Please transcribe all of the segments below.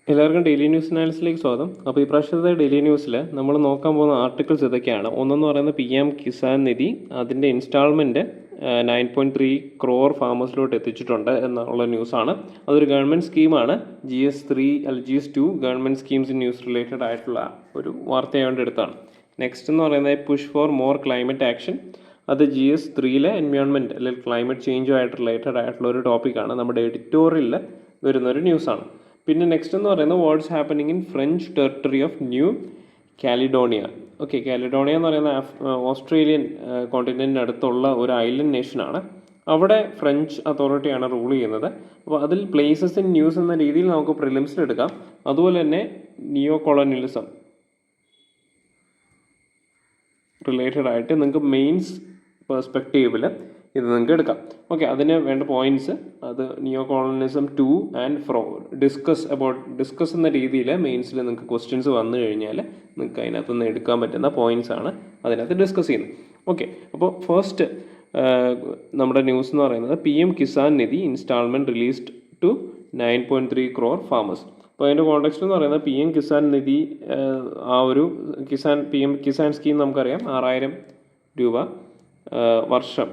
എല്ലാവർക്കും daily news അനാലിസിലേക്ക് സ്വാഗതം. അപ്പോൾ ഈ പ്രാവശ്യത്തെ ഡെയിലി ന്യൂസിൽ നമ്മൾ നോക്കാൻ പോകുന്ന ആർട്ടിക്കിൾസ് ഇതൊക്കെയാണ്. ഒന്നെന്ന് പറയുന്നത് PM കിസാൻ നിധി, അതിൻ്റെ ഇൻസ്റ്റാൾമെൻറ്റ് 9.3 crore ഫാമേഴ്സിലോട്ട് എത്തിച്ചിട്ടുണ്ട് എന്നുള്ള ന്യൂസാണ്. അതൊരു ഗവൺമെൻറ് സ്കീമാണ്. GS3 അല്ലെങ്കിൽ GS2 government schemes news related ആയിട്ടുള്ള ഒരു വാർത്തയായതുകൊണ്ട് എടുത്താണ്. നെക്സ്റ്റ് എന്ന് പറയുന്നത് push for more climate action. അത് GS3 എൻവയോൺമെൻറ്റ് അല്ലെങ്കിൽ ക്ലൈമറ്റ് ചേഞ്ചുമായിട്ട് റിലേറ്റഡ് ആയിട്ടുള്ള ഒരു ടോപ്പിക്കാണ്. നമ്മുടെ എഡിറ്റോറിയലിൽ വരുന്നൊരു ന്യൂസാണ്. പിന്നെ നെക്സ്റ്റ് എന്ന് പറയുന്നത് what's happening in French territory of new Caledonia. Okay, Caledonia എന്ന് പറയുന്ന ഓസ്ട്രേലിയൻ കോണ്ടിനെൻറ്റിന് അടുത്തുള്ള ഒരു ഐലൻഡ് നേഷനാണ്. അവിടെ ഫ്രഞ്ച് അതോറിറ്റിയാണ് റൂൾ ചെയ്യുന്നത്. അപ്പോൾ അതിൽ പ്ലേസസ് ഇൻ ന്യൂസ് എന്ന രീതിയിൽ നമുക്ക് പ്രിലിംസിൽ എടുക്കാം. അതുപോലെ തന്നെ നിയോ കൊളോണിയലിസം റിലേറ്റഡ് ആയിട്ട് നിങ്ങൾക്ക് മെയിൻസ് പെർസ്പെക്റ്റീവിൽ ഇത് നിങ്ങൾക്ക് എടുക്കാം. ഓക്കെ, അതിന് വേണ്ട പോയിന്റ്സ് അത് നിയോ കോളനിസം 2 and 4 ഡിസ്കസ് എന്ന രീതിയിൽ മെയിൻസിൽ നിങ്ങൾക്ക് ക്വസ്റ്റ്യൻസ് വന്നു കഴിഞ്ഞാൽ നിങ്ങൾക്ക് അതിനകത്ത് നിന്ന് എടുക്കാൻ പറ്റുന്ന പോയിന്റ്സ് ആണ് അതിനകത്ത് ഡിസ്കസ് ചെയ്യുന്നത്. ഓക്കെ, അപ്പോൾ ഫസ്റ്റ് നമ്മുടെ ന്യൂസ് എന്ന് പറയുന്നത് PM Kisan Nidhi installment released to 9.3 crore farmers. അപ്പോൾ അതിൻ്റെ കോണ്ടെക്സ്റ്റ് എന്ന് പറയുന്നത് PM കിസാൻ നിധി ആ ഒരു PM കിസാൻ സ്കീം നമുക്കറിയാം, 6000 രൂപ വർഷം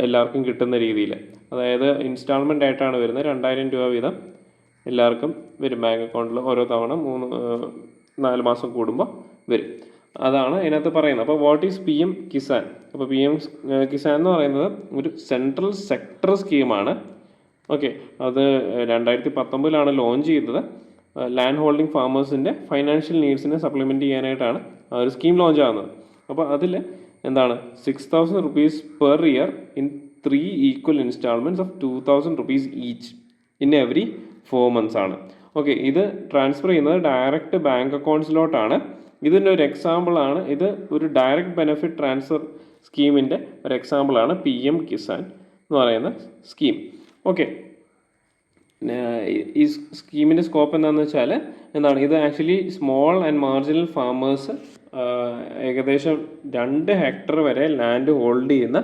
എല്ലാവർക്കും കിട്ടുന്ന രീതിയിൽ, അതായത് ഇൻസ്റ്റാൾമെൻ്റ് ആയിട്ടാണ് വരുന്നത്. 2000 രൂപ വീതം എല്ലാവർക്കും വരും ബാങ്ക് അക്കൗണ്ടിൽ ഓരോ തവണ 4 മാസം കൂടുമ്പോൾ വരും. അതാണ് അതിനകത്ത് പറയുന്നത്. അപ്പോൾ വാട്ട് ഈസ് PM കിസാൻ? അപ്പോൾ PM കിസാൻ എന്ന് പറയുന്നത് ഒരു സെൻട്രൽ സെക്ടർ സ്കീമാണ്. ഓക്കെ, അത് 2019 ലോഞ്ച് ചെയ്തത്. ലാൻഡ് ഹോൾഡിംഗ് ഫാമേഴ്സിൻ്റെ ഫൈനാൻഷ്യൽ നീഡ്സിനെ സപ്ലിമെൻറ്റ് ചെയ്യാനായിട്ടാണ് ആ ഒരു സ്കീം ലോഞ്ച് ആകുന്നത്. അപ്പോൾ അതിൽ എന്താണ് 6,000 rupees per year in 3 equal instalments of 2,000 rupees each in every 4 months ആണ്. ഓക്കെ, ഇത് ട്രാൻസ്ഫർ ചെയ്യുന്നത് ഡയറക്റ്റ് ബാങ്ക് അക്കൗണ്ട്സിലോട്ടാണ്. ഇതിൻ്റെ ഒരു എക്സാമ്പിളാണ്, ഇത് ഒരു ഡയറക്റ്റ് ബെനിഫിറ്റ് ട്രാൻസ്ഫർ സ്കീമിൻ്റെ ഒരു എക്സാമ്പിളാണ് PM കിസാൻ എന്ന് പറയുന്ന സ്കീം. ഓക്കെ, ഈ സ്കീമിൻ്റെ സ്കോപ്പ് എന്താണെന്ന് വെച്ചാൽ ഇത് actually small and marginal farmers ഏകദേശം 2 hectare വരെ ലാൻഡ് ഹോൾഡ് ചെയ്യുന്ന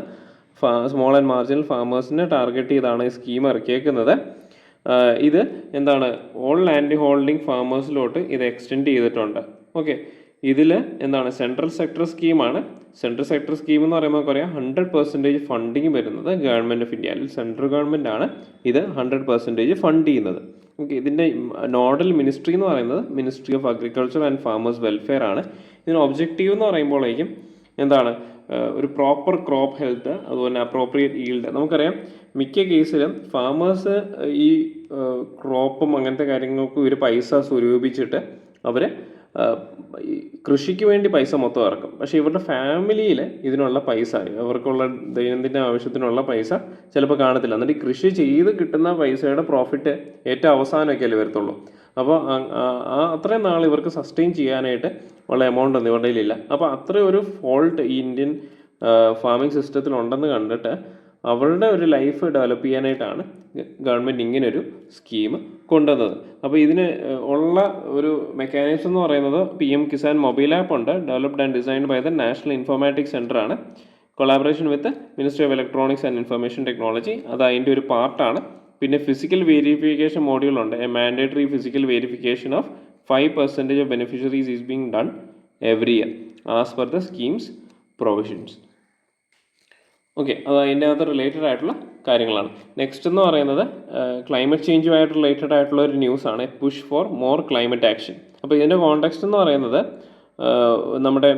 സ്മോൾ ആൻഡ് മാർജിനൽ ഫാമേഴ്സിനെ ടാർഗറ്റ് ചെയ്താണ് ഈ സ്കീം ഇറക്കിയേക്കുന്നത്. ഇത് ഓൾ ലാൻഡ് ഹോൾഡിംഗ് ഫാമേഴ്സിലോട്ട് ഇത് എക്സ്റ്റെൻഡ് ചെയ്തിട്ടുണ്ട്. ഓക്കെ, ഇതിൽ സെൻട്രൽ സെക്ടർ സ്കീമാണ്. സെൻട്രൽ സെക്ടർ സ്കീം എന്ന് പറയുമ്പോൾ പറയാം 100% ഫണ്ടിങ് വരുന്നത് ഗവൺമെൻറ് ഓഫ് ഇന്ത്യ, അല്ലെങ്കിൽ സെൻട്രൽ ഗവൺമെൻറ് ആണ് ഇത് 100% ഫണ്ട് ചെയ്യുന്നത്. ഓക്കെ, ഇതിൻ്റെ നോഡൽ മിനിസ്ട്രി എന്ന് പറയുന്നത് ministry of agriculture and farmers welfare ആണ്. ഇതിന് ഒബ്ജക്റ്റീവ് എന്ന് പറയുമ്പോഴേക്കും ഒരു പ്രോപ്പർ ക്രോപ്പ് ഹെൽത്ത്, അതുപോലെ അപ്രോപ്രിയേറ്റ് ഈൽഡ്. നമുക്കറിയാം മിക്ക കേസിലും ഫാമേഴ്സ് ഈ ക്രോപ്പും അങ്ങനത്തെ കാര്യങ്ങൾക്ക് ഒരു പൈസ സ്വരൂപിച്ചിട്ട് അവർ കൃഷിക്ക് വേണ്ടി പൈസ മൊത്തം ഇറക്കും. പക്ഷേ ഇവരുടെ ഫാമിലിയിൽ ഇതിനുള്ള പൈസ, അവർക്കുള്ള ദൈനംദിന ആവശ്യത്തിനുള്ള പൈസ ചിലപ്പോൾ കാണത്തില്ല. എന്നിട്ട് ഈ കൃഷി ചെയ്ത് കിട്ടുന്ന പൈസയുടെ പ്രോഫിറ്റ് ഏറ്റവും അവസാനമൊക്കെ അല്ലേ വരത്തുള്ളൂ. അപ്പോൾ അത്രയും നാൾ ഇവർക്ക് സസ്റ്റെയിൻ ചെയ്യാനായിട്ട് ഉള്ള എമൗണ്ട് ഒന്നും ഇവരുടെ കയ്യിലില്ല. അപ്പോൾ അത്രയും ഒരു ഫോൾട്ട് ഈ ഇന്ത്യൻ ഫാമിംഗ് സിസ്റ്റത്തിൽ ഉണ്ടെന്ന് കണ്ടിട്ട് അവരുടെ ഒരു ലൈഫ് ഡെവലപ്പ് ചെയ്യാനായിട്ടാണ് ഗവൺമെൻറ് ഇങ്ങനൊരു സ്കീം കൊണ്ടുവന്നത്. അപ്പോൾ ഇതിന് ഉള്ള ഒരു മെക്കാനിസം എന്ന് പറയുന്നത് PM കിസാൻ മൊബൈൽ ആപ്പ് ഉണ്ട്, developed and designed by the national informatics centre ആണ്. Collaboration with ministry of electronics and information technology, അത് അതിൻ്റെ ഒരു പാർട്ടാണ്. പിന്നെ ഫിസിക്കൽ വെരിഫിക്കേഷൻ മോഡ്യൂളുണ്ട്. A mandatory physical verification of 5% of beneficiaries is being done every year as per the schemes provisions. Okay, അത് അതിൻ്റെ അകത്ത് റിലേറ്റഡ് ആയിട്ടുള്ള കാര്യങ്ങളാണ്. നെക്സ്റ്റ് എന്ന് പറയുന്നത് ക്ലൈമറ്റ് ചേഞ്ചുമായിട്ട് റിലേറ്റഡ് ആയിട്ടുള്ള ഒരു ന്യൂസാണ്, push for more climate action. അപ്പോൾ ഇതിൻ്റെ കോണ്ടെക്സ്റ്റ് എന്ന് പറയുന്നത് നമ്മുടെ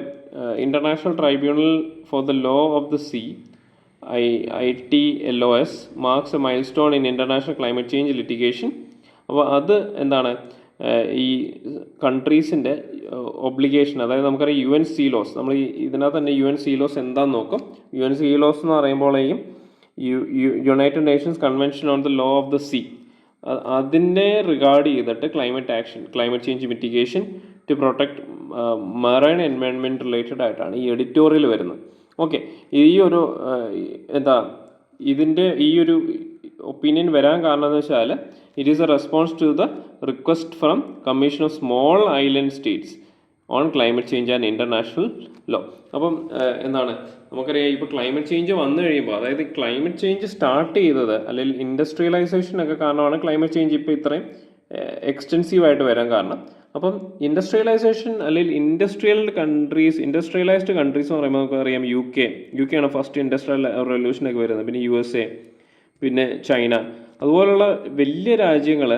international tribunal for the law of the sea ITLOS marks a milestone in international climate change litigation. അപ്പോൾ അത് ഈ കൺട്രീസിൻ്റെ ഒബ്ലിഗേഷൻ, അതായത് നമുക്കറിയാം UNCLOS, നമ്മൾ ഇതിനകത്ത് തന്നെ UNCLOS എന്താണെന്ന് നോക്കും. UNCLOS എന്ന് പറയുമ്പോഴേക്കും United Nations convention on the law of the sea, അതിനെ റിഗാർഡ് ചെയ്തിട്ട് climate change mitigation to protect marine environment related ആയിട്ടാണ് ഈ എഡിറ്റോറിയൽ വരുന്നത്. ഓക്കെ, ഈ ഒരു ഇതിൻ്റെ ഈ ഒരു ഒപ്പീനിയൻ വരാൻ കാരണം എന്ന് വെച്ചാൽ it is a response to the request from commission of small island states on climate change and international law. അപ്പം നമുക്കറിയാം ഇപ്പോൾ ക്ലൈമറ്റ് ചേഞ്ച് വന്നു കഴിയുമ്പോൾ, അതായത് ക്ലൈമറ്റ് ചേഞ്ച് സ്റ്റാർട്ട് ചെയ്തത് അല്ലെങ്കിൽ ഇൻഡസ്ട്രിയലൈസേഷൻ ഒക്കെ കാരണമാണ് ക്ലൈമറ്റ് ചേഞ്ച് ഇപ്പോൾ ഇത്രയും എക്സ്റ്റെൻസീവായിട്ട് വരാൻ കാരണം. അപ്പം ഇൻഡസ്ട്രിയലൈസേഷൻ അല്ലെങ്കിൽ ഇൻഡസ്ട്രിയലൈസ്ഡ് കൺട്രീസ് എന്ന് പറയുമ്പോൾ നമുക്കറിയാം യു കെ ആണ് ഫസ്റ്റ് ഇൻഡസ്ട്രിയൽ റെവല്യൂഷനൊക്കെ വരുന്നത്. പിന്നെ USA, പിന്നെ ചൈന, അതുപോലുള്ള വലിയ രാജ്യങ്ങൾ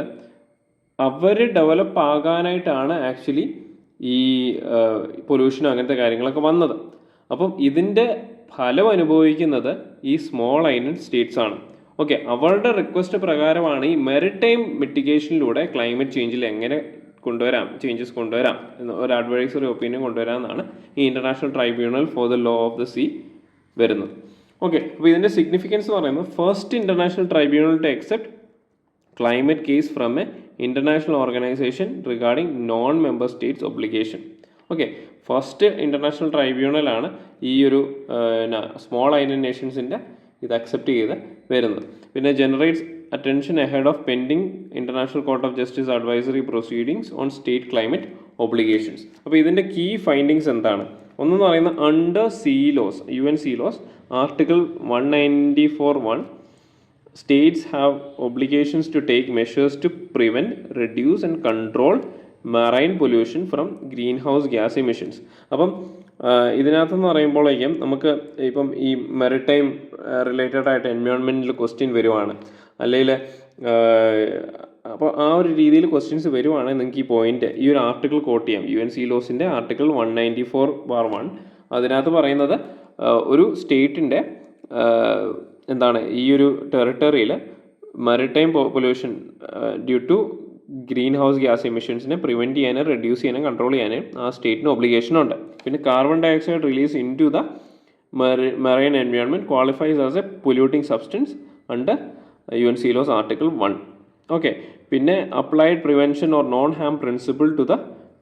അവർ ഡെവലപ്പ് ആകാനായിട്ടാണ് ആക്ച്വലി ഈ പൊല്യൂഷനും അങ്ങനത്തെ കാര്യങ്ങളൊക്കെ വന്നത്. അപ്പം ഇതിൻ്റെ ഫലം അനുഭവിക്കുന്നത് ഈ സ്മോൾ ഐലൻഡ് സ്റ്റേറ്റ്സ് ആണ്. ഓക്കെ, അവരുടെ റിക്വസ്റ്റ് പ്രകാരമാണ് ഈ മെറിടൈം മിറ്റിഗേഷനിലൂടെ ക്ലൈമറ്റ് ചേഞ്ചിൽ എങ്ങനെ ചേഞ്ചസ് കൊണ്ടുവരാം ഒരു അഡ്വൈസറി ഒപ്പീനിയൻ കൊണ്ടുവരാമെന്നാണ് ഈ international tribunal for the law of the sea വരുന്നത്. ഓക്കെ, അപ്പോൾ ഇതിൻ്റെ സിഗ്നിഫിക്കൻസ് എന്ന് പറയുന്നത് first international tribunal to accept climate case from a international organisation regarding non member states obligation. Okay, first international ട്രൈബ്യൂണലാണ് ഈ ഒരു സ്മോൾ ഐലൻഡ് നേഷൻസിൻ്റെ ഇത് accept ചെയ്ത് വരുന്നത്. പിന്നെ generates attention ahead of pending international court of justice advisory proceedings on state climate obligations. അപ്പോൾ ഇതിൻ്റെ key findings എന്താണ്? ഒന്നെന്ന് പറയുന്നത് under UN Sea Laws article 194(1) states have obligations to take measures to prevent, reduce and control marine pollution from greenhouse gas emissions. അപ്പം ഇതിനകത്തെന്ന് പറയുമ്പോഴേക്കും നമുക്ക് ഇപ്പം ഈ മെറിടൈം റിലേറ്റഡ് ആയിട്ട് എൻവയോൺമെൻറ്റിൽ ക്വസ്റ്റ്യൻ വരുവാണ്, അല്ലെങ്കിൽ അപ്പോൾ ആ ഒരു രീതിയിൽ ക്വസ്റ്റ്യൻസ് വരുവാണെങ്കിൽ നിങ്ങൾക്ക് ഈ പോയിന്റ് ഈ ഒരു ആർട്ടിക്കിൾ കോട്ട് ചെയ്യാം. UN Sea Lawsൻ്റെ ആർട്ടിക്കിൾ 194(1) അതിനകത്ത് പറയുന്നത് ഒരു സ്റ്റേറ്റിൻ്റെ എന്താണ് ഈ ഒരു ടെറിട്ടറിയിൽ maritime pollution due to greenhouse gas എമിഷൻസിനെ പ്രിവെൻറ്റ് ചെയ്യാനും റെഡ്യൂസ് ചെയ്യാനും കൺട്രോൾ ചെയ്യാനും ആ സ്റ്റേറ്റിന് ഒബ്ലിഗേഷൻ ഉണ്ട്. പിന്നെ carbon dioxide release into the marine environment qualifies as a polluting substance under UN Sea Laws article 1. Okay, പിന്നെ applied prevention or non harm principle to the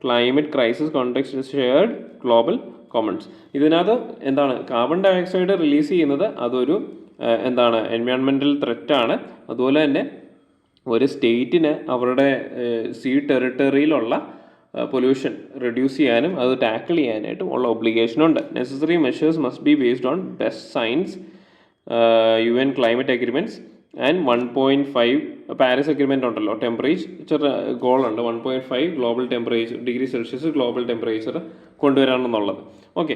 climate crisis context shared global Commons. ഇതിനകത്ത് എന്താണ് carbon dioxide release ചെയ്യുന്നത് അതൊരു എന്താണ് environmental ത്രെറ്റാണ്. അതുപോലെ തന്നെ ഒരു സ്റ്റേറ്റിന് അവരുടെ സീ ടെറിട്ടറിയിലുള്ള പൊല്യൂഷൻ റെഡ്യൂസ് ചെയ്യാനും അത് ടാക്കിൾ ചെയ്യാനായിട്ടും ഉള്ള ഒബ്ലിഗേഷനുണ്ട്. Necessary measures must be based on best science, UN climate agreements and 1.5 Paris agreement ഉണ്ടല്ലോ, ടെമ്പറേച്ചർ ഗോൾ ഉണ്ട് 1.5 global temperature degree Celsius global temperature കൊണ്ടുവരാമെന്നുള്ളത്. ഓക്കെ,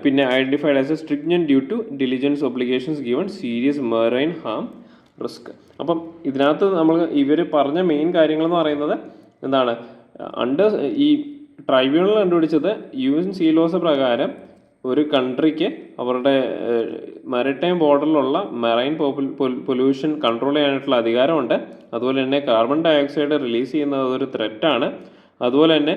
പിന്നെ identified as a stringent due to diligence obligations given serious marine harm risk. അപ്പം ഇതിനകത്ത് നമ്മൾ ഇവർ പറഞ്ഞ main കാര്യങ്ങളെന്ന് പറയുന്നത് എന്താണ്, അണ്ടർ ഈ ട്രൈബ്യൂണൽ കണ്ടുപിടിച്ചത് UN Sea Laws പ്രകാരം ഒരു കൺട്രിക്ക് അവരുടെ മാരിടൈം ബോർഡറിലുള്ള മെറൈൻ പൊല്യൂഷൻ കൺട്രോൾ ചെയ്യാനായിട്ടുള്ള അധികാരമുണ്ട്. അതുപോലെ തന്നെ കാർബൺ ഡയോക്സൈഡ് റിലീസ് ചെയ്യുന്നത് ഒരു ത്രെറ്റാണ്. അതുപോലെ തന്നെ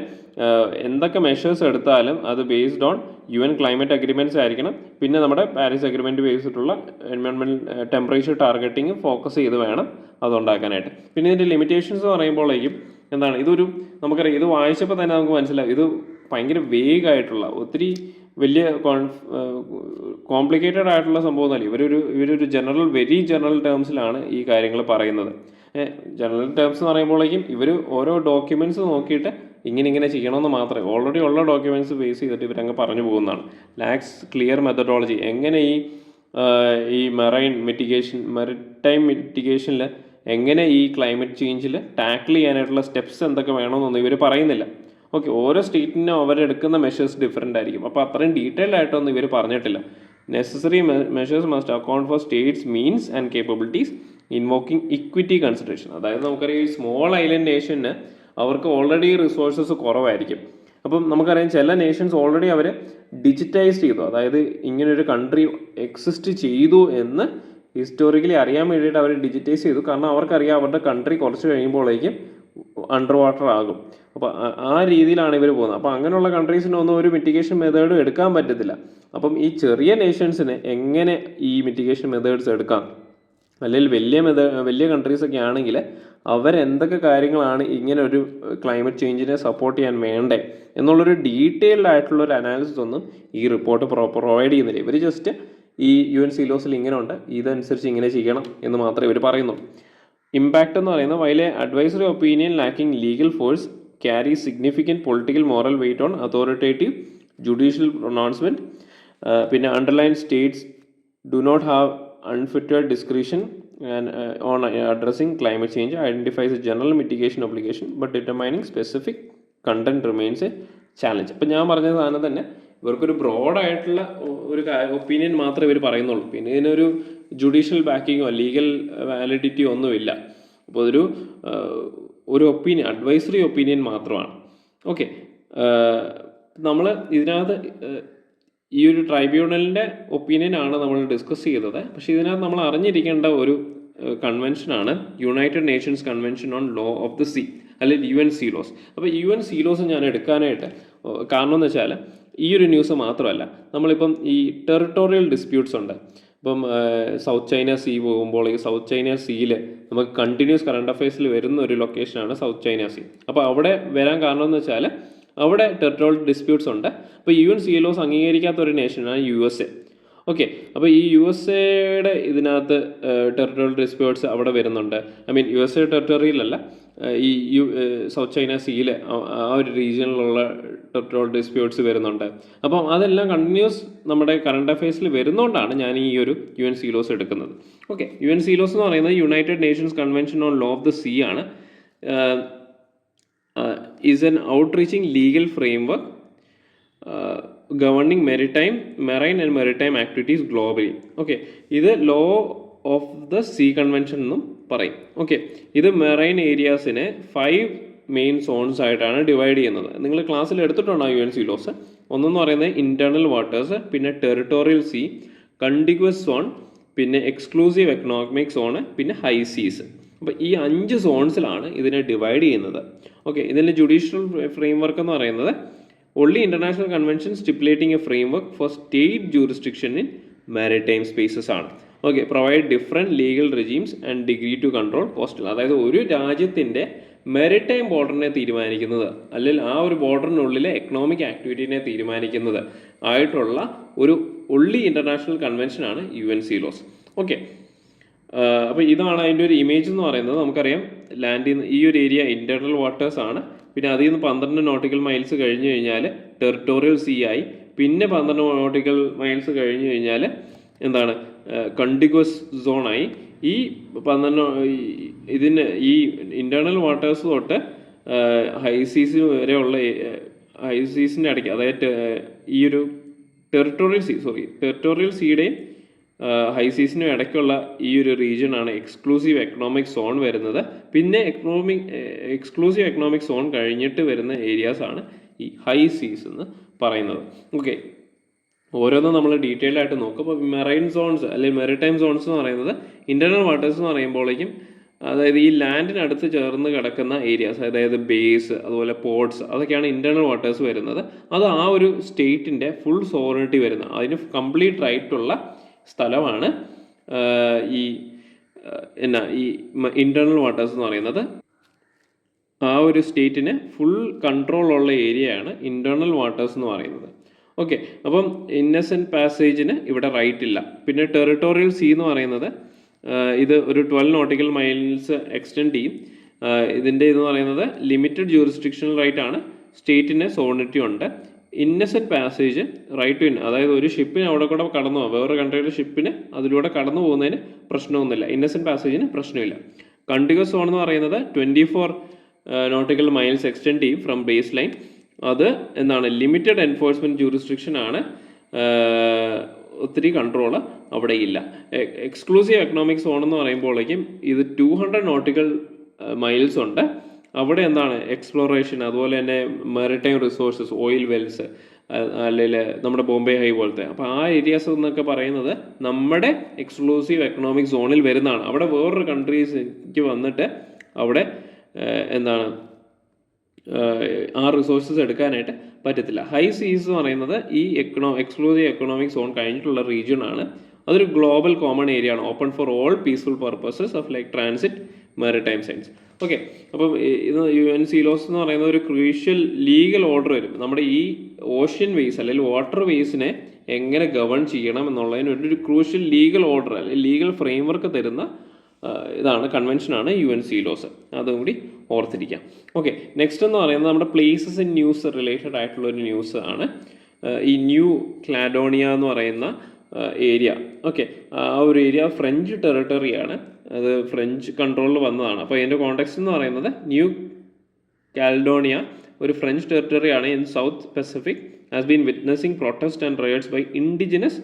എന്തൊക്കെ മെഷേഴ്സ് എടുത്താലും അത് based on UN climate agreements ആയിരിക്കണം. പിന്നെ നമ്മുടെ പാരീസ് അഗ്രിമെൻറ്റ് ബേസിട്ടുള്ള എൻവയോൺമെൻറ്റൽ ടെമ്പറേച്ചർ ടാർഗറ്റിങ് ഫോക്കസ് ചെയ്ത് വേണം അതുണ്ടാക്കാനായിട്ട്. പിന്നെ ഇതിൻ്റെ ലിമിറ്റേഷൻസ് പറയുമ്പോഴേക്കും എന്താണ്, ഇതൊരു നമുക്കറിയാം, ഇത് വായിച്ചപ്പോൾ തന്നെ നമുക്ക് മനസ്സിലാവും ഇത് ഭയങ്കര വേഗമായിട്ടുള്ള ഒത്തിരി വലിയ കോംപ്ലിക്കേറ്റഡ് ആയിട്ടുള്ള സംഭവമൊന്നുമല്ല. ഇവരൊരു വെരി ജനറൽ ടേംസിലാണ് ഈ കാര്യങ്ങൾ പറയുന്നത്. ജനറൽ ടേംസ് എന്ന് പറയുമ്പോഴേക്കും ഇവർ ഓരോ ഡോക്യുമെൻറ്റ്സ് നോക്കിയിട്ട് ഇങ്ങനെ ചെയ്യണമെന്ന് മാത്രമേ ഓൾറെഡി ഉള്ള ഡോക്യുമെൻറ്റ്സ് ബേസ് ചെയ്തിട്ട് ഇവരങ്ങ് പറഞ്ഞു പോകുന്നതാണ്. ലാക്സ് ക്ലിയർ മെത്തഡോളജി എങ്ങനെ ഈ മെറിടൈം മിറ്റിഗേഷനിൽ എങ്ങനെ ഈ ക്ലൈമറ്റ് ചേഞ്ചിൽ ടാക്കിൾ ചെയ്യാനായിട്ടുള്ള സ്റ്റെപ്സ് എന്തൊക്കെ വേണമെന്നൊന്നും ഇവർ പറയുന്നില്ല. ഓക്കെ, ഓരോ സ്റ്റേറ്റിനും അവരെടുക്കുന്ന മെഷേഴ്സ് ഡിഫറെൻ്റ് ആയിരിക്കും. അപ്പോൾ അത്രയും ഡീറ്റെയിൽഡ് ആയിട്ടൊന്നും ഇവർ പറഞ്ഞിട്ടില്ല. Necessary measures must account for States means and capabilities invoking equity consideration. അതായത് നമുക്കറിയാം ഈ സ്മോൾ ഐലൻഡ് നേഷന് അവർക്ക് ഓൾറെഡി റിസോഴ്സസ് കുറവായിരിക്കും. അപ്പം നമുക്കറിയാം ചില നേഷൻസ് ഓൾറെഡി അവർ ഡിജിറ്റൈസ് ചെയ്തു, അതായത് ഇങ്ങനൊരു കൺട്രി എക്സിസ്റ്റ് ചെയ്തു എന്ന് ഹിസ്റ്റോറിക്കലി അറിയാൻ വേണ്ടിയിട്ട് അവർ ഡിജിറ്റൈസ് ചെയ്തു. കാരണം അവർക്കറിയാം അവരുടെ കൺട്രി കുറച്ച് കഴിയുമ്പോഴേക്കും അണ്ടർ വാട്ടർ ആകും. അപ്പോൾ ആ രീതിയിലാണ് ഇവർ പോകുന്നത്. അപ്പോൾ അങ്ങനെയുള്ള കൺട്രീസിനൊന്നും ഒരു മിറ്റിഗേഷൻ മെത്തേഡ് എടുക്കാൻ പറ്റത്തില്ല. അപ്പം ഈ ചെറിയ നേഷൻസിന് എങ്ങനെ ഈ മിറ്റിഗേഷൻ മെത്തേഡ്സ് എടുക്കാം, അല്ലെങ്കിൽ വലിയ കൺട്രീസൊക്കെ ആണെങ്കിൽ അവരെന്തൊക്കെ കാര്യങ്ങളാണ് ഇങ്ങനെ ഒരു ക്ലൈമറ്റ് ചേഞ്ചിനെ സപ്പോർട്ട് ചെയ്യാൻ വേണ്ടേ എന്നുള്ളൊരു ഡീറ്റെയിൽഡ് ആയിട്ടുള്ളൊരു അനാലിസിസ് ഒന്നും ഈ റിപ്പോർട്ട് പ്രൊവൈഡ് ചെയ്യുന്നില്ല. ഇവർ ജസ്റ്റ് ഈ UN Sea Laws ഇങ്ങനെ ഉണ്ട്, ഇതനുസരിച്ച് ഇങ്ങനെ ചെയ്യണം എന്ന് മാത്രമേ ഇവർ പറയുന്നുള്ളൂ. ഇമ്പാക്റ്റ് എന്ന് പറയുന്നത് while a advisory opinion lacking legal force carry significant political moral weight on authoritative judicial pronouncement. പിന്നെ underline states do not have unfettered discretion and on addressing climate change identifies a general mitigation obligation but determining specific content remains a challenge. അപ്പം ഞാൻ പറഞ്ഞ സാധനം തന്നെ ഇവർക്കൊരു ബ്രോഡായിട്ടുള്ള ഒരു opinion മാത്രമേ ഇവർ പറയുന്നുള്ളൂ. പിന്നെ ഇതിനൊരു ജുഡീഷ്യൽ ബാക്കിങ്ങോ ലീഗൽ വാലിഡിറ്റിയോ ഒന്നുമില്ല. അപ്പോൾ ഒരു ഒപ്പീനിയൻ, അഡ്വൈസറി ഒപ്പീനിയൻ മാത്രമാണ്. ഓക്കെ, നമ്മൾ ഇതിനകത്ത് ഈ ഒരു ട്രൈബ്യൂണലിൻ്റെ ഒപ്പീനിയനാണ് നമ്മൾ ഡിസ്കസ് ചെയ്തത്. പക്ഷേ ഇതിനകത്ത് നമ്മൾ അറിഞ്ഞിരിക്കേണ്ട ഒരു കൺവെൻഷനാണ് United Nations convention on law of the sea, അല്ലെങ്കിൽ UN സീലോസ്. അപ്പോൾ UN സീലോസ് ഞാൻ എടുക്കാനായിട്ട് കാരണം എന്ന് വെച്ചാൽ ഈ ഒരു ന്യൂസ് മാത്രമല്ല, നമ്മളിപ്പം ഈ ടെറിട്ടോറിയൽ ഡിസ്പ്യൂട്ട്സ് ഉണ്ട്. ഇപ്പം സൗത്ത് ചൈന സീ പോകുമ്പോൾ ഈ സൗത്ത് ചൈന സീയിൽ നമുക്ക് കണ്ടിന്യൂസ് കറണ്ട് അഫയേഴ്സിൽ വരുന്ന ഒരു ലൊക്കേഷനാണ് സൗത്ത് ചൈന സീ. അപ്പോൾ അവിടെ വരാൻ കാരണം എന്ന് വെച്ചാൽ അവിടെ ടെറിട്ടോറിയൽ ഡിസ്പ്യൂട്ട്സ് ഉണ്ട്. അപ്പോൾ UN സീലോസ് അംഗീകരിക്കാത്ത ഒരു നേഷനാണ് USA. ഓക്കെ, അപ്പോൾ ഈ USA ഇതിനകത്ത് ടെറിട്ടോറിയൽ ഡിസ്പ്യൂട്ട്സ് അവിടെ വരുന്നുണ്ട്. ഐ മീൻ USA ടെറിട്ടറിയിലല്ല, ഈ സൗത്ത് ചൈന സീയിൽ ആ ഒരു റീജിയനിലുള്ള ടെറിട്ടോറിയൽ ഡിസ്പ്യൂട്ട്സ് വരുന്നുണ്ട്. അപ്പം അതെല്ലാം കണ്ടിന്യൂസ് നമ്മുടെ കറണ്ട് അഫയേഴ്സിൽ വരുന്നതുകൊണ്ടാണ് ഞാൻ ഈ ഒരു UN സീലോസ് എടുക്കുന്നത്. ഓക്കെ, UN സീലോസ് എന്ന് പറയുന്നത് United Nations convention on law of the see ആണ്. is an outreaching legal framework governing marine and maritime activities globally. Okay, ഇത് law of the see convention എന്നും പറയും. ഓക്കെ, ഇത് മെറൈൻ ഏരിയാസിനെ 5 മെയിൻ സോൺസ് ആയിട്ടാണ് divide ചെയ്യുന്നത്. നിങ്ങൾ ക്ലാസ്സിൽ എടുത്തിട്ടുണ്ടോ UN സീലോസ്? ഒന്നെന്ന് പറയുന്നത് ഇൻറ്റേർണൽ വാട്ടേഴ്സ്, പിന്നെ ടെറിട്ടോറിയൽ സീ, കണ്ടിഗ്വസ് സോൺ, പിന്നെ എക്സ്ക്ലൂസീവ് എക്കണോമിക് സോണ്, പിന്നെ ഹൈ സീസ്. അപ്പോൾ ഈ 5 സോൺസിലാണ് ഇതിനെ ഡിവൈഡ് ചെയ്യുന്നത്. ഓക്കെ, ഇതിൻ്റെ ജുഡീഷ്യൽ ഫ്രെയിംവർക്ക് എന്ന് പറയുന്നത് only international convention stipulating a framework for state jurisdiction in maritime spaces ആണ്. Okay, provide different legal regimes and degree to control coastal. അതായത് ഒരു രാജ്യത്തിൻ്റെ മെറിടൈം ബോർഡറിനെ തീരുമാനിക്കുന്നത്, അല്ലെങ്കിൽ ആ ഒരു ബോർഡറിനുള്ളിലെ എക്കണോമിക് ആക്ടിവിറ്റീനെ തീരുമാനിക്കുന്നത് ആയിട്ടുള്ള ഒരു ഒൺലി ഇൻ്റർനാഷണൽ കൺവെൻഷനാണ് UN സീലോസ്. ഓക്കെ, അപ്പോൾ ഇതാണ് അതിൻ്റെ ഒരു ഇമേജ് എന്ന് പറയുന്നത്. നമുക്കറിയാം ലാൻഡിൽ നിന്ന് ഈ ഒരു ഏരിയ ഇൻറ്റേർണൽ വാട്ടേഴ്സ് ആണ്. പിന്നെ അതിൽ നിന്ന് 12 നോട്ടിക്കൽ മൈൽസ് കഴിഞ്ഞ് കഴിഞ്ഞാൽ ടെറിട്ടോറിയൽ സീ ആയി. പിന്നെ 12 നോട്ടിക്കൽ മൈൽസ് കഴിഞ്ഞ് കഴിഞ്ഞാൽ എന്താണ്, കണ്ടിഗ്വസ് സോണായി. ഈ 12 ഇതിന് ഈ ഇൻറ്റേർണൽ വാട്ടേഴ്സ് തൊട്ട് ഹൈ സീസ് വരെയുള്ള ഹൈ സീസിൻ്റെ ഇടയ്ക്ക്, അതായത് ഈ ഒരു ടെറിട്ടോറിയൽ സീയുടെയും ഹൈ സീസിനും ഇടയ്ക്കുള്ള ഈ ഒരു റീജിയനാണ് എക്സ്ക്ലൂസീവ് എക്കണോമിക് സോൺ വരുന്നത്. പിന്നെ എക്സ്ക്ലൂസീവ് എക്കണോമിക് സോൺ കഴിഞ്ഞിട്ട് വരുന്ന ഏരിയാസാണ് ഈ ഹൈ സീസ് എന്ന് പറയുന്നത്. ഓക്കെ, ഓരോന്നും നമ്മൾ ഡീറ്റെയിൽ ആയിട്ട് നോക്കും. അപ്പോൾ മെറൈൻ സോൺസ് അല്ലെങ്കിൽ മെറിടൈം സോൺസ് എന്ന് പറയുന്നത് ഇൻറ്റർണൽ വാട്ടേഴ്സ് എന്ന് പറയുമ്പോഴേക്കും, അതായത് ഈ ലാൻഡിനടുത്ത് ചേർന്ന് കിടക്കുന്ന ഏരിയാസ്, അതായത് ബേസ്, അതുപോലെ പോർട്സ്, അതൊക്കെയാണ് ഇൻറ്റർണൽ വാട്ടേഴ്സ് വരുന്നത്. അത് ആ ഒരു സ്റ്റേറ്റിൻ്റെ ഫുൾ സോവറിനിറ്റി വരുന്ന, അതിന് കംപ്ലീറ്റ് റൈറ്റുള്ള സ്ഥലമാണ് ഈ ഇൻറ്റേർണൽ വാട്ടേഴ്സ് എന്ന് പറയുന്നത്. ആ ഒരു സ്റ്റേറ്റിന് ഫുൾ കൺട്രോളുള്ള ഏരിയയാണ് ഇൻറ്റേർണൽ വാട്ടേഴ്സ് എന്ന് പറയുന്നത്. ഓക്കെ, അപ്പം ഇന്നസെൻറ്റ് പാസേജിന് ഇവിടെ റൈറ്റ് ഇല്ല. പിന്നെ ടെറിട്ടോറിയൽ സീ എന്ന് പറയുന്നത് ഇത് ഒരു 12 നോട്ടിക്കൽ മൈൽസ് എക്സ്റ്റെൻഡ് ചെയ്യും. ഇതിൻ്റെ ഇതെന്ന് പറയുന്നത് ലിമിറ്റഡ് ജൂറിസ്ഡിക്ഷണൽ റൈറ്റ് ആണ്, സ്റ്റേറ്റിന് സോവറിനിറ്റി ഉണ്ട്. ഇന്നസെൻറ്റ് പാസേജ് റൈറ്റ് ടു അതായത് ഒരു ഷിപ്പിന് അവിടെ കൂടെ കടന്നു പോകാം, വേറൊരു കൺട്രിയുടെ ഷിപ്പിന് അതിലൂടെ കടന്നു പോകുന്നതിന് പ്രശ്നമൊന്നുമില്ല, ഇന്നസെൻറ്റ് പാസേജിന് പ്രശ്നമില്ല. കണ്ടിഗ്വസ് സോൺ എന്ന് പറയുന്നത് 24 നോട്ടിക്കൽ മൈൽസ് എക്സ്റ്റെൻഡ് ചെയ്യും ഫ്രം ബേസ് ലൈൻ. അത് എന്താണ്, ലിമിറ്റഡ് എൻഫോഴ്സ്മെൻറ്റ് ജൂറിസ്ഡിക്ഷൻ ആണ്, ഒത്തിരി കൺട്രോൾ അവിടെ ഇല്ല. എക്സ്ക്ലൂസീവ് എക്കണോമിക് സോൺ എന്ന് പറയുമ്പോഴേക്കും ഇത് 200 നോട്ടിക്കൽ മൈൽസ് ഉണ്ട്. അവിടെ എന്താണ്, എക്സ്പ്ലോറേഷൻ, അതുപോലെ തന്നെ മെറിടൈം റിസോഴ്സസ്, ഓയിൽ വെൽസ്, അല്ലെങ്കിൽ നമ്മുടെ ബോംബെ ഹൈ പോലത്തെ. അപ്പോൾ ആ ഏരിയാസ് എന്നൊക്കെ പറയുന്നത് നമ്മുടെ എക്സ്ക്ലൂസീവ് എക്കണോമിക് സോണിൽ വരുന്നതാണ്. അവിടെ വേറൊരു കൺട്രീസിലേക്ക് വന്നിട്ട് അവിടെ എന്താണ് ആ റിസോഴ്സസ് എടുക്കാനായിട്ട് പറ്റത്തില്ല. ഹൈ സീസ് എന്ന് പറയുന്നത് ഈ എക്സ്ക്ലൂസീവ് എക്കണോമിക് സോൺ കഴിഞ്ഞിട്ടുള്ള റീജിയൻ ആണ്. അതൊരു ഗ്ലോബൽ കോമൺ ഏരിയ ആണ്, open for all peaceful purposes of like transit, maritime science. Okay, അപ്പം ഇത് UN സീലോസ് എന്ന് പറയുന്ന ഒരു ക്രൂഷ്യൽ ലീഗൽ ഓർഡർ വരും. നമ്മുടെ ഈ ഓഷ്യൻ വേസ് അല്ലെങ്കിൽ വാട്ടർ വേസിനെ എങ്ങനെ ഗവൺ ചെയ്യണം എന്നുള്ളതിന് ഒരു ക്രൂഷ്യൽ ലീഗൽ ഓർഡർ അല്ലെങ്കിൽ ലീഗൽ ഫ്രെയിംവർക്ക് തരുന്ന ഇതാണ് കൺവെൻഷനാണ് UN സീലോസ്. അതും കൂടി ഓർത്തിരിക്കാം. ഓക്കെ, നെക്സ്റ്റ് എന്ന് പറയുന്നത് നമ്മുടെ പ്ലേസസ് ഇൻ ന്യൂസ് റിലേറ്റഡ് ആയിട്ടുള്ള ഒരു ന്യൂസ് ആണ്. ഈ ന്യൂ ക്ലാഡോണിയ എന്ന് പറയുന്ന ഏരിയ. ഓക്കെ, ആ ഒരു ഏരിയ ഫ്രഞ്ച് ടെറിട്ടറിയാണ്. അത് ഫ്രഞ്ച് കൺട്രോളിൽ വന്നതാണ്. അപ്പോൾ ഇതിൻ്റെ കോണ്ടെക്സ്റ്റ് എന്ന് പറയുന്നത് ന്യൂ കാലിഡോണിയ ഒരു ഫ്രഞ്ച് ടെറിട്ടറിയാണ് in South Pacific has been witnessing protest and riots by indigenous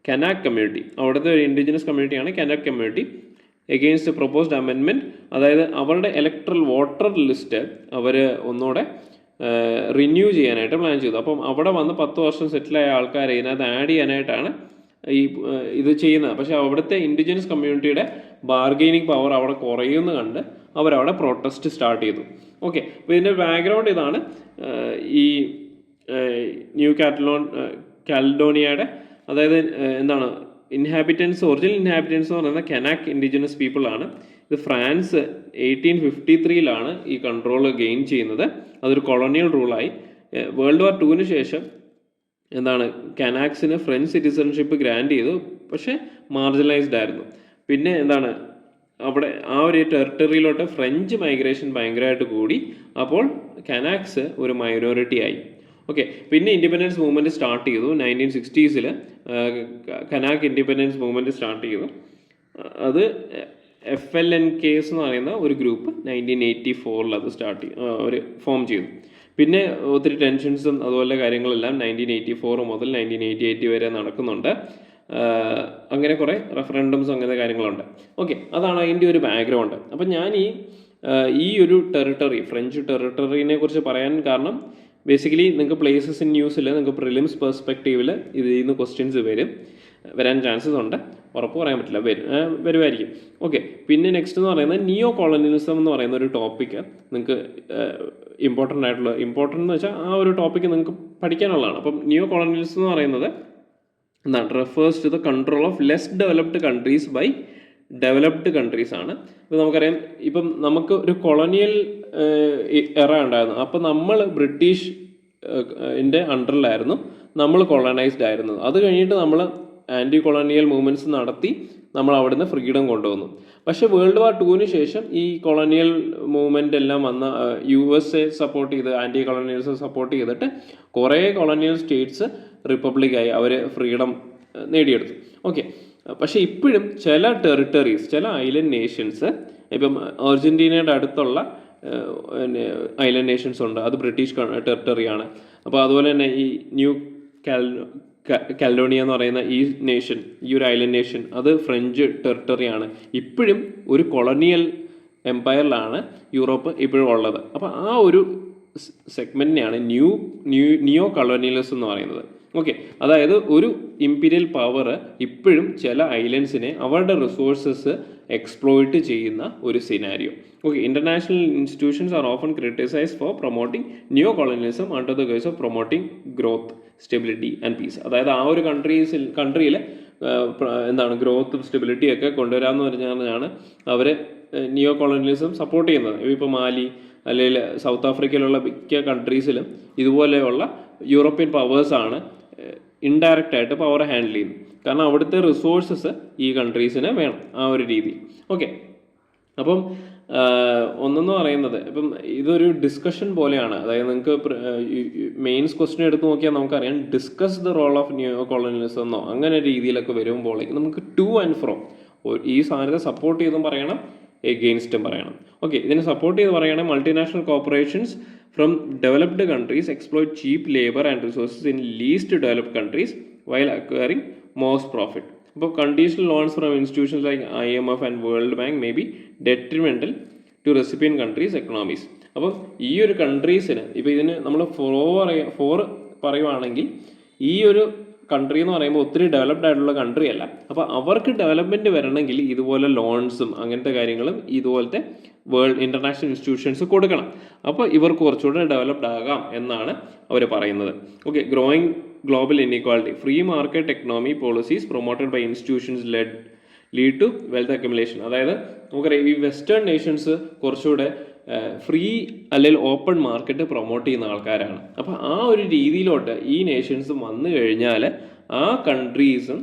Kanak community. അവിടുത്തെ ഒരു ഇൻഡിജിനസ് കമ്മ്യൂണിറ്റിയാണ് Kanak community against proposed amendment. അതായത് അവരുടെ ഇലക്ട്രൽ വോട്ടർ ലിസ്റ്റ് അവർ ഒന്നുകൂടെ റിന്യൂ ചെയ്യാനായിട്ട് പ്ലാൻ ചെയ്തു. അപ്പം അവിടെ വന്ന് 10 വർഷം സെറ്റിലായ ആൾക്കാരെ ഇതിനകത്ത് ആഡ് ചെയ്യാനായിട്ടാണ് ഇത് ചെയ്യുന്നത്. പക്ഷേ അവിടുത്തെ ഇൻഡിജിനസ് കമ്മ്യൂണിറ്റിയുടെ ബാർഗെയിനിങ് പവർ അവിടെ കുറയുമെന്ന് കണ്ട് അവരവിടെ പ്രൊട്ടസ്റ്റ് സ്റ്റാർട്ട് ചെയ്തു. ഓക്കെ, അപ്പോൾ ഇതിൻ്റെ ബാക്ക്ഗ്രൗണ്ട് ഇതാണ്. ഈ ന്യൂ കാലിഡോണിയയുടെ അതായത് എന്താണ് ഒറിജിനൽ ഇൻഹാബിറ്റൻസ് എന്ന് പറയുന്നത് കനാക് ഇൻഡിജിനസ് പീപ്പിൾ ആണ്. ഇത് ഫ്രാൻസ് 1853 ഈ കൺട്രോൾ ഗെയിൻ ചെയ്യുന്നത്. അതൊരു കൊളോണിയൽ റൂളായി. വേൾഡ് വാർ 2 ശേഷം കനാക്സിന് ഫ്രഞ്ച് സിറ്റിസൺഷിപ്പ് ഗ്രാൻഡ് ചെയ്തു, പക്ഷേ മാർജിനലൈസ്ഡ് ആയിരുന്നു. പിന്നെ അവിടെ ആ ഒരു ടെറിട്ടറിയിലോട്ട് ഫ്രഞ്ച് മൈഗ്രേഷൻ ഭയങ്കരമായിട്ട് കൂടി. അപ്പോൾ കനാക്സ് ഒരു മൈനോറിറ്റി ആയി. ഓക്കെ, പിന്നെ ഇൻഡിപെൻഡൻസ് മൂവ്മെൻറ്റ് സ്റ്റാർട്ട് ചെയ്തു. 1960s കനാക് ഇൻഡിപെൻഡൻസ് മൂവ്മെൻറ്റ് സ്റ്റാർട്ട് ചെയ്തു. അത് FLNK എന്ന് പറയുന്ന ഒരു ഗ്രൂപ്പ് 1984 അത് ഒരു ഫോം ചെയ്തു. പിന്നെ ഒത്തിരി ടെൻഷൻസും അതുപോലെ കാര്യങ്ങളെല്ലാം 1984 മുതൽ 1988 വരെ നടക്കുന്നുണ്ട്. അങ്ങനെ കുറേ റെഫറൻഡംസും അങ്ങനത്തെ കാര്യങ്ങളുണ്ട്. ഓക്കെ, അതാണ് അതിൻ്റെ ഒരു ബാക്ക്ഗ്രൗണ്ട്. അപ്പം ഞാൻ ഈ ഒരു ടെറിട്ടറി, ഫ്രഞ്ച് ടെറിട്ടറിനെ കുറിച്ച് പറയാൻ കാരണം ബേസിക്കലി നിങ്ങൾക്ക് പ്ലേസസ് ഇൻ ന്യൂസിൽ നിങ്ങൾക്ക് പ്രിലിംസ് പെർസ്പെക്റ്റീവിൽ ഇതിൽ നിന്ന് ക്വസ്റ്റ്യൻസ് വരാൻ ചാൻസസ് ഉണ്ട്. ഉറപ്പ് പറയാൻ പറ്റില്ല, വരുമായിരിക്കും. ഓക്കെ, പിന്നെ നെക്സ്റ്റ് എന്ന് പറയുന്നത് നിയോ കോളനിയലിസം എന്ന് പറയുന്ന ഒരു ടോപ്പിക്ക് നിങ്ങൾക്ക് ഇമ്പോർട്ടൻ്റ് എന്ന് വെച്ചാൽ ആ ഒരു ടോപ്പിക്ക് നിങ്ങൾക്ക് പഠിക്കാനുള്ളതാണ്. അപ്പം നിയോ കോളനിയലിസം എന്ന് പറയുന്നത് refers to the control of less developed countries by developed countries ആണ്. ഇപ്പോൾ നമുക്കറിയാം, ഇപ്പം നമുക്ക് ഒരു കൊളോണിയൽ എറ ഉണ്ടായിരുന്നു. അപ്പോൾ നമ്മൾ ബ്രിട്ടീഷ് അണ്ടറിലായിരുന്നു, നമ്മൾ കൊളോണൈസ്ഡ് ആയിരുന്നു. അത് കഴിഞ്ഞിട്ട് നമ്മൾ ആൻറ്റി കൊളോണിയൽ മൂവ്മെൻറ്റ്സ് നടത്തി നമ്മൾ അവിടുന്ന് ഫ്രീഡം കൊണ്ടുവന്നു. പക്ഷേ വേൾഡ് വാർ 2 ശേഷം ഈ കൊളോണിയൽ മൂവ്മെൻ്റ് എല്ലാം വന്ന USA സപ്പോർട്ട് ചെയ്ത് ആൻറ്റി കൊളോണിയൽസ് സപ്പോർട്ട് ചെയ്തിട്ട് കുറേ കൊളോണിയൽ സ്റ്റേറ്റ്സ് റിപ്പബ്ലിക്കായി, അവർ ഫ്രീഡം നേടിയെടുത്തു. ഓക്കെ, പക്ഷേ ഇപ്പോഴും ചില ടെറിട്ടറീസ്, ചില ഐലൻഡ് നേഷൻസ്, ഇപ്പം അർജൻറ്റീനയുടെ അടുത്തുള്ള ഐലൻഡ് നേഷൻസ് ഉണ്ട്, അത് ബ്രിട്ടീഷ് ടെറിട്ടറിയാണ്. അപ്പോൾ അതുപോലെ തന്നെ ഈ ന്യൂ കാലിഡോണിയ എന്ന് പറയുന്ന ഈ നേഷൻ, ഈ ഒരു ഐലൻഡ് നേഷൻ, അത് ഫ്രഞ്ച് ടെറിട്ടറിയാണ്. ഇപ്പോഴും ഒരു കൊളോണിയൽ എംപയറിലാണ് യൂറോപ്പ് ഇപ്പോഴും ഉള്ളത്. അപ്പോൾ ആ ഒരു സെഗ്മെൻറ്റിനെയാണ് നിയോ കൊളോണിയലിസം എന്ന് പറയുന്നത്. ഓക്കെ, അതായത് ഒരു ഇമ്പീരിയൽ പവർ ഇപ്പോഴും ചില ഐലൻഡ്സിനെ അവരുടെ റിസോഴ്സസ് എക്സ്പ്ലോയിറ്റ് ചെയ്യുന്ന ഒരു scenario. Okay, international institutions R often criticised four promoting neo colonialism under the guys of promoting growth, stability and piece. അതായത് ആ ഒരു കൺട്രിയിൽ ഗ്രോത്തും സ്റ്റെബിലിറ്റി ഒക്കെ കൊണ്ടുവരാമെന്ന് പറഞ്ഞാണ് അവർ നിയോ കൊളോണിയലിസം സപ്പോർട്ട് ചെയ്യുന്നത്. ഇപ്പോൾ മാലി അല്ലെങ്കിൽ സൗത്ത് ആഫ്രിക്കയിലുള്ള മിക്ക കൺട്രീസിലും ഇതുപോലെയുള്ള യൂറോപ്യൻ പവേഴ്സാണ് ഇൻഡയറക്റ്റ് ആയിട്ട് പവർ ഹാൻഡിൽ ചെയ്യുന്നത്. കാരണം അവിടുത്തെ റിസോഴ്സസ് ഈ കൺട്രീസിന് വേണം, ആ ഒരു രീതി. ഓക്കെ, അപ്പം ഒന്നെന്ന് പറയുന്നത് ഇപ്പം ഇതൊരു ഡിസ്കഷൻ പോലെയാണ്. അതായത് നിങ്ങൾക്ക് മെയിൻസ് ക്വസ്റ്റ്യൻ എടുത്ത് നോക്കിയാൽ നമുക്കറിയാം, discuss the role of neo colonialism എന്നോ അങ്ങനെ രീതിയിലൊക്കെ വരുമ്പോഴേക്ക് നമുക്ക് ടു ആൻഡ് ഫ്രോ ഈ സാധനത്തെ സപ്പോർട്ട് ചെയ്തും പറയണം, എഗെയിൻസ്റ്റും പറയണം. ഓക്കെ, ഇതിനെ സപ്പോർട്ട് ചെയ്ത് പറയുകയാണെങ്കിൽ multinational corporations from developed countries exploit cheap labour and resources in least developed countries while acquiring most profit. അപ്പോൾ conditional loans from institutions like IMF and World Bank may be detrimental to recipient countries economies. അപ്പം ഈ ഒരു കൺട്രീസിന് ഇപ്പോൾ ഇതിന് നമ്മൾ four പറയുവാണെങ്കിൽ ഈ ഒരു കൺട്രി എന്ന് പറയുമ്പോൾ ഒത്തിരി ഡെവലപ്ഡ് ആയിട്ടുള്ള കൺട്രി അല്ല. അപ്പോൾ അവർക്ക് ഡെവലപ്മെൻറ്റ് വരണമെങ്കിൽ ഇതുപോലെ ലോൺസും അങ്ങനത്തെ കാര്യങ്ങളും ഇതുപോലത്തെ ഇന്റർനാഷണൽ ഇൻസ്റ്റിറ്റ്യൂഷൻസ് കൊടുക്കണം. അപ്പോൾ ഇവർക്ക് കുറച്ചുകൂടെ ഡെവലപ്ഡ് ആകാം എന്നാണ് അവർ പറയുന്നത്. Okay, growing global inequality, free market economy policies promoted by institutions lead to wealth accumulation. അതായത് നമുക്കറിയാം, ഈ വെസ്റ്റേൺ നേഷൻസ് കുറച്ചുകൂടെ ഫ്രീ അല്ലെങ്കിൽ ഓപ്പൺ മാർക്കറ്റ് പ്രൊമോട്ട് ചെയ്യുന്ന ആൾക്കാരാണ്. അപ്പോൾ ആ ഒരു രീതിയിലോട്ട് ഈ നേഷൻസ് വന്നു കഴിഞ്ഞാൽ ആ കൺട്രീസും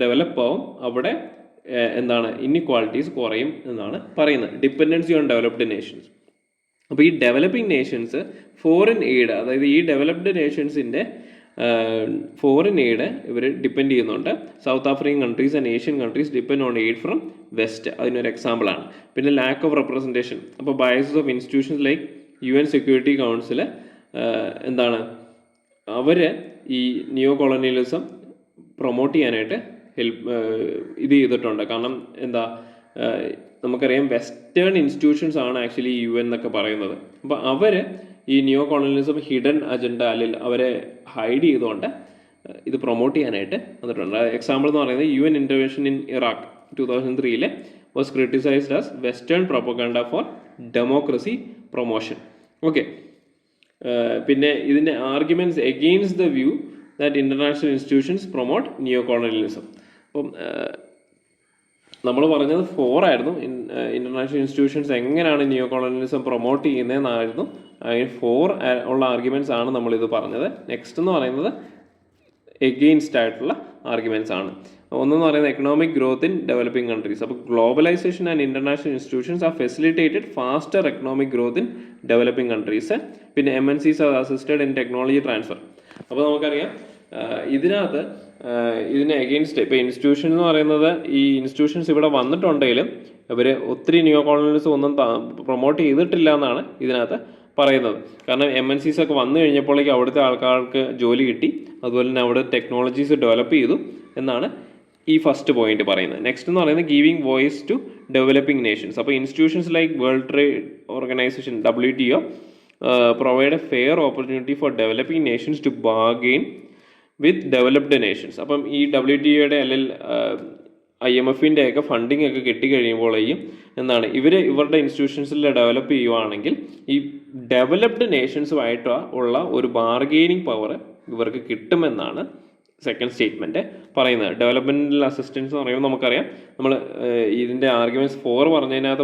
ഡെവലപ്പ് ആവും, അവിടെ ഇൻഇക്വാളിറ്റീസ് കുറയും എന്നാണ് പറയുന്നത്. Dependency on developed Nations. അപ്പോൾ ഈ ഡെവലപ്പിംഗ് നേഷൻസ് ഫോറിൻ എയ്ഡ്, അതായത് ഈ ഡെവലപ്ഡ് നേഷൻസിൻ്റെ ഫോറിൻ എയ്ഡ് ഇവർ ഡിപ്പെൻഡ് ചെയ്യുന്നുണ്ട്. South African countries and Asian countries depend on aid from west. അതിനൊരു എക്സാമ്പിളാണ്. പിന്നെ ലാക്ക് ഓഫ് റെപ്രസെൻറ്റേഷൻ. അപ്പോൾ biases of institutions like UN security council എന്താണ്, അവർ ഈ നിയോ കൊളോണിയലിസം പ്രൊമോട്ട് ചെയ്യാനായിട്ട് ഇത് ചെയ്തിട്ടുണ്ട്. കാരണം എന്താ, നമുക്കറിയാം വെസ്റ്റേൺ ഇൻസ്റ്റിറ്റ്യൂഷൻസ് ആണ് ആക്ച്വലി UN എന്നൊക്കെ പറയുന്നത്. അപ്പോൾ അവർ ഈ നിയോ കൊളോണിയലിസം ഹിഡൻ അജണ്ട അല്ലെങ്കിൽ അവരെ ഹൈഡ് ചെയ്തുകൊണ്ട് ഇത് പ്രൊമോട്ട് ചെയ്യാനായിട്ട് വന്നിട്ടുണ്ട്. എക്സാമ്പിൾ എന്ന് പറയുന്നത് UN intervention in Iraq 2003 was criticised as western propaganda for democracy promotion. Okay, പിന്നെ ഇതിൻ്റെ arguments against the view that international institutions promote neo colonialism. അപ്പം നമ്മൾ പറഞ്ഞത് 4 ആയിരുന്നു. ഇൻ്റർനാഷണൽ ഇൻസ്റ്റിറ്റ്യൂഷൻസ് എങ്ങനെയാണ് നിയോ കൊളോണിയലിസം പ്രൊമോട്ട് ചെയ്യുന്നതെന്നായിരുന്നു. അതിന് 4 ഉള്ള ആർഗ്യുമെൻറ്റ്സ് ആണ് നമ്മളിത് പറഞ്ഞത്. നെക്സ്റ്റ് എന്ന് പറയുന്നത് എഗെയിൻസ്റ്റ് ആയിട്ടുള്ള ആർഗ്യുമെൻറ്റ്സ് ആണ്. ഒന്നെന്ന് പറയുന്നത് economic growth in developing countries. അപ്പോൾ globalisation and international institutions are facilitated faster economic growth in developing countries. പിന്നെ MNCs are assisted in technology transfer. അപ്പോൾ നമുക്കറിയാം ഇതിനകത്ത് ഇതിന് എഗെയിൻസ്റ്റ് ഇപ്പോൾ ഇൻസ്റ്റിറ്റ്യൂഷൻ എന്ന് പറയുന്നത്, ഈ ഇൻസ്റ്റിറ്റ്യൂഷൻസ് ഇവിടെ വന്നിട്ടുണ്ടെങ്കിലും ഇവർ ഒത്തിരി നിയോ കോളോണിയലിസം ഒന്നും പ്രൊമോട്ട് ചെയ്തിട്ടില്ല എന്നാണ് ഇതിനകത്ത് പറയുന്നത്. കാരണം MNCs ഒക്കെ വന്നു കഴിഞ്ഞപ്പോഴേക്കും അവിടുത്തെ ആൾക്കാർക്ക് ജോലി കിട്ടി, അതുപോലെ തന്നെ അവിടെ ടെക്നോളജീസ് ഡെവലപ്പ് ചെയ്തു എന്നാണ് ഈ ഫസ്റ്റ് പോയിന്റ് പറയുന്നത്. നെക്സ്റ്റ് എന്ന് പറയുന്നത് giving voice to developing nations. അപ്പോൾ institutions like World Trade Organization WTO provide a fair opportunity for developing nations to bargain with developed nations. അപ്പം ഈ WTOയുടെ അല്ലെങ്കിൽ IMFൻ്റെ ഒക്കെ ഫണ്ടിങ് ഒക്കെ കിട്ടിക്കഴിയുമ്പോഴേക്കും എന്താണ് ഇവരുടെ ഇൻസ്റ്റിറ്റ്യൂഷൻസിൽ ഡെവലപ്പ് ചെയ്യുവാണെങ്കിൽ ഈ ഡെവലപ്ഡ് നേഷൻസുമായിട്ട് ഉള്ള ഒരു ബാർഗെയിനിങ് പവർ ഇവർക്ക് കിട്ടുമെന്നാണ് സെക്കൻഡ് സ്റ്റേറ്റ്മെൻറ്റ് പറയുന്നത്. ഡെവലപ്മെൻറ്റൽ അസിസ്റ്റൻസ് എന്ന് പറയുമ്പോൾ നമുക്കറിയാം, നമ്മൾ ഇതിൻ്റെ ആർഗ്യുമെൻറ്റ്സ് 4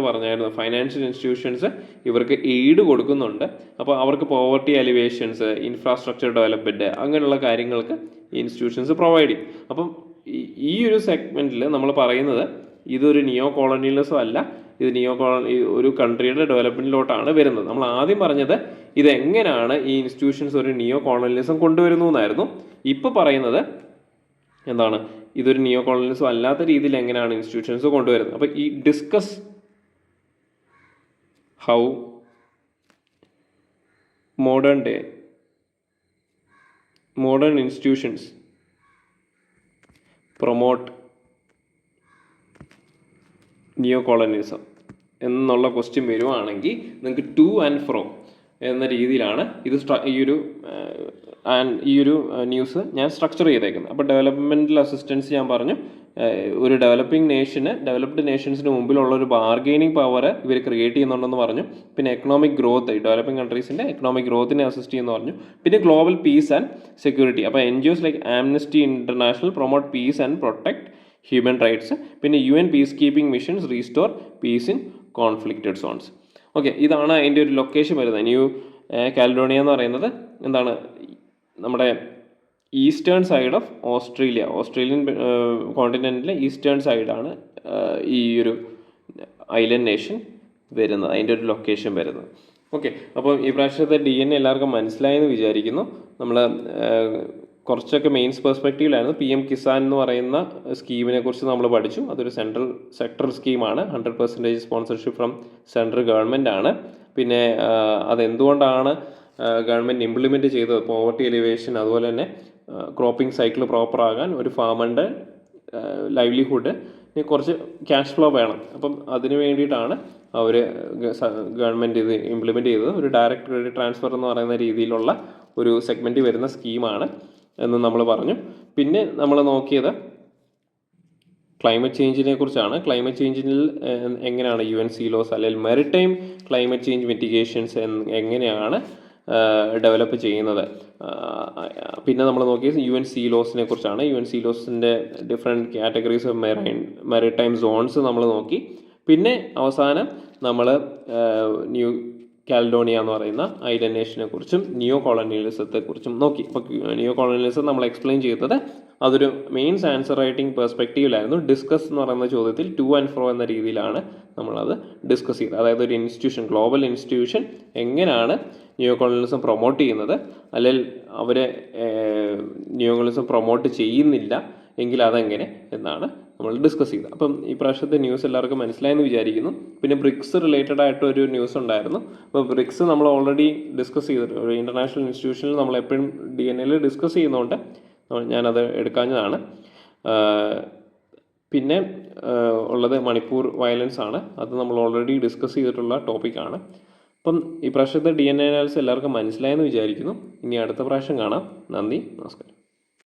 പറഞ്ഞായിരുന്നു ഫൈനാൻഷ്യൽ ഇൻസ്റ്റിറ്റ്യൂഷൻസ് ഇവർക്ക് എയ്ഡ് കൊടുക്കുന്നുണ്ട്. അപ്പോൾ അവർക്ക് പോവർട്ടി അലിവേഷൻസ്, ഇൻഫ്രാസ്ട്രക്ചർ ഡെവലപ്മെൻറ്റ്, അങ്ങനെയുള്ള കാര്യങ്ങൾക്ക് ഈ ഇൻസ്റ്റിറ്റ്യൂഷൻസ് പ്രൊവൈഡ് ചെയ്യും. അപ്പം ഈ ഒരു സെഗ്മെൻറ്റിൽ നമ്മൾ പറയുന്നത് ഇതൊരു നിയോ കോളോണിയലിസം അല്ല, ഇത് ഒരു കൺട്രിയുടെ ഡെവലപ്മെൻറ്റിലോട്ടാണ് വരുന്നത്. നമ്മൾ ആദ്യം പറഞ്ഞത് ഇതെങ്ങനെയാണ് ഈ ഇൻസ്റ്റിറ്റ്യൂഷൻസ് ഒരു നിയോ കോളോണിയലിസം കൊണ്ടുവരുന്നു എന്നായിരുന്നു. ഇപ്പോൾ പറയുന്നത് എന്താണ്, ഇതൊരു നിയോ കോളോണിയലിസം അല്ലാത്ത രീതിയിൽ എങ്ങനെയാണ് ഇൻസ്റ്റിറ്റ്യൂഷൻസ് കൊണ്ടുവരുന്നത്. അപ്പോൾ ഈ discuss how modern institutions promote neo-colonialism എന്നുള്ള ക്വസ്റ്റ്യൻ വരുവാണെങ്കിൽ നിങ്ങൾക്ക് ടു ആൻഡ് ഫ്രോ എന്ന രീതിയിലാണ് ഇത് ഈ ഒരു ന്യൂസ് ഞാൻ സ്ട്രക്ചർ ചെയ്തേക്കുന്നത്. അപ്പോൾ ഡെവലപ്മെൻറ്റൽ അസിസ്റ്റൻസ് ഞാൻ പറഞ്ഞു, ഒരു ഡെവലപ്ഡ് നേഷൻസിന് മുമ്പിലുള്ള ഒരു ബാർഗെയിനിങ് പവർ ഇവർ ക്രിയേറ്റ് ചെയ്യുന്നുണ്ടെന്ന് പറഞ്ഞു. പിന്നെ എക്കണോമിക് ഗ്രോത്ത്, ഡെവലപ്പിംഗ് കൺട്രീസിൻ്റെ എക്കണോമിക് ഗ്രോത്തിനെ അസിസ്റ്റ് ചെയ്യുമെന്ന് പറഞ്ഞു. പിന്നെ ഗ്ലോബൽ പീസ് ആൻഡ് സെക്യൂരിറ്റി. അപ്പോൾ NGOs like Amnesty International promote peace and protect human rights. പിന്നെ UN peacekeeping missions restore peace in conflicted zones. Okay, ഇതാണ് അതിൻ്റെ ഒരു ലൊക്കേഷൻ വരുന്നത്. ന്യൂ കാലിഡോണിയ എന്ന് പറയുന്നത് എന്താണ്, നമ്മുടെ ഈസ്റ്റേൺ സൈഡ് ഓഫ് ഓസ്ട്രേലിയൻ കോണ്ടിനെൻറ്റിലെ ഈസ്റ്റേൺ സൈഡാണ് ഈ ഒരു ഐലൻഡ് നേഷൻ വരുന്നത്, അതിൻ്റെ ഒരു ലൊക്കേഷൻ വരുന്നത്. ഓക്കെ, അപ്പോൾ ഈ പ്രാവശ്യത്തെ DNA എല്ലാവർക്കും മനസ്സിലായെന്ന് വിചാരിക്കുന്നു. നമ്മൾ കുറച്ചൊക്കെ മെയിൻസ് പെർസ്പെക്റ്റീവിലായിരുന്നു. PM കിസാൻ എന്ന് പറയുന്ന സ്കീമിനെ കുറിച്ച് നമ്മൾ പഠിച്ചു. അതൊരു സെൻട്രൽ സെക്ടർ സ്കീമാണ്. 100% സ്പോൺസർഷിപ്പ് ഫ്രം സെൻട്രൽ ഗവൺമെൻറ് ആണ്. പിന്നെ അതെന്തുകൊണ്ടാണ് ഗവൺമെൻറ് ഇംപ്ലിമെൻറ്റ് ചെയ്തത്, പോവർട്ടി എലിവേഷൻ, അതുപോലെ തന്നെ ക്രോപ്പിംഗ് സൈക്കിൾ പ്രോപ്പർ ആകാൻ ഒരു ഫാമറിൻ്റെ ലൈവ്ലിഹുഡിന് കുറച്ച് ക്യാഷ് ഫ്ലോ വേണം. അപ്പം അതിന് വേണ്ടിയിട്ടാണ് അവർ ഗവൺമെൻറ് ഇത് ഇംപ്ലിമെൻറ്റ് ചെയ്തത്. ഒരു ഡയറക്റ്റ് ക്രെഡിറ്റ് ട്രാൻസ്ഫർ എന്ന് പറയുന്ന രീതിയിലുള്ള ഒരു സെഗ്മെൻറ്റ് വരുന്ന സ്കീമാണ് എന്ന് നമ്മൾ പറഞ്ഞു. പിന്നെ നമ്മൾ നോക്കിയത് ക്ലൈമറ്റ് ചേഞ്ചിനെ കുറിച്ചാണ്. ക്ലൈമറ്റ് ചേഞ്ചിൽ എങ്ങനെയാണ് UNCLOS അല്ലെങ്കിൽ മെറിടൈം ക്ലൈമറ്റ് ചേഞ്ച് മിറ്റിഗേഷൻസ് എങ്ങനെയാണ് ഡെവലപ്പ് ചെയ്യുന്നത്. പിന്നെ നമ്മൾ നോക്കിയത് UNCLOSനെ കുറിച്ചാണ്. UNCLOSൻ്റെ different categories of maritime zones നമ്മൾ നോക്കി. പിന്നെ അവസാനം നമ്മൾ ന്യൂ കാലിഡോണിയ എന്ന് പറയുന്ന ഐലൻഡ് നേഷനെ കുറിച്ചും നിയോ കോളോണിയലിസത്തെ കുറിച്ചും നോക്കി. അപ്പോൾ നിയോ കോളോണിയലിസം നമ്മൾ എക്സ്പ്ലെയിൻ ചെയ്തത് അതൊരു മെയിൻസ് ആൻസർ റൈറ്റിംഗ് പെർസ്പെക്റ്റീവിലായിരുന്നു. ഡിസ്കസ് എന്ന് പറയുന്ന ചോദ്യത്തിൽ ടു ആൻഡ് ഫ്രോ എന്ന രീതിയിലാണ് നമ്മളത് ഡിസ്കസ് ചെയ്തത്. അതായത് ഒരു ഇൻസ്റ്റിറ്റ്യൂഷൻ, ഗ്ലോബൽ ഇൻസ്റ്റിറ്റ്യൂഷൻ എങ്ങനെയാണ് നിയോ കൊളോണിയലിസം പ്രൊമോട്ട് ചെയ്യുന്നത്, അല്ലെങ്കിൽ അവരെ നിയോ കൊളോണിയലിസം പ്രൊമോട്ട് ചെയ്യുന്നില്ല എങ്കിൽ അതെങ്ങനെ എന്നാണ് നമ്മൾ ഡിസ്കസ് ചെയ്തത്. അപ്പം ഈ പ്രാവശ്യത്തെ ന്യൂസ് എല്ലാവർക്കും മനസ്സിലായെന്ന് വിചാരിക്കുന്നു. പിന്നെ ബ്രിക്സ് റിലേറ്റഡ് ആയിട്ട് ഒരു ന്യൂസ് ഉണ്ടായിരുന്നു. അപ്പോൾ ബ്രിക്സ് നമ്മൾ ഓൾറെഡി ഡിസ്കസ് ചെയ്തിട്ടുണ്ട്. ഒരു ഇൻ്റർനാഷണൽ ഇൻസ്റ്റിറ്റ്യൂഷനിൽ നമ്മൾ എപ്പോഴും DNA ഡിസ്കസ് ചെയ്യുന്നതുകൊണ്ട് ഞാനത് എടുക്കാഞ്ഞതാണ്. പിന്നെ ഉള്ളത് മണിപ്പൂർ വയലൻസ് ആണ്. അത് നമ്മൾ ഓൾറെഡി ഡിസ്കസ് ചെയ്തിട്ടുള്ള ടോപ്പിക്കാണ്. അപ്പം ഈ പ്രാവശ്യത്തെ DNA അനാലിസിസ് എല്ലാവർക്കും മനസ്സിലായെന്ന് വിചാരിക്കുന്നു. ഇനി അടുത്ത പ്രാവശ്യം കാണാം. നന്ദി, നമസ്കാരം.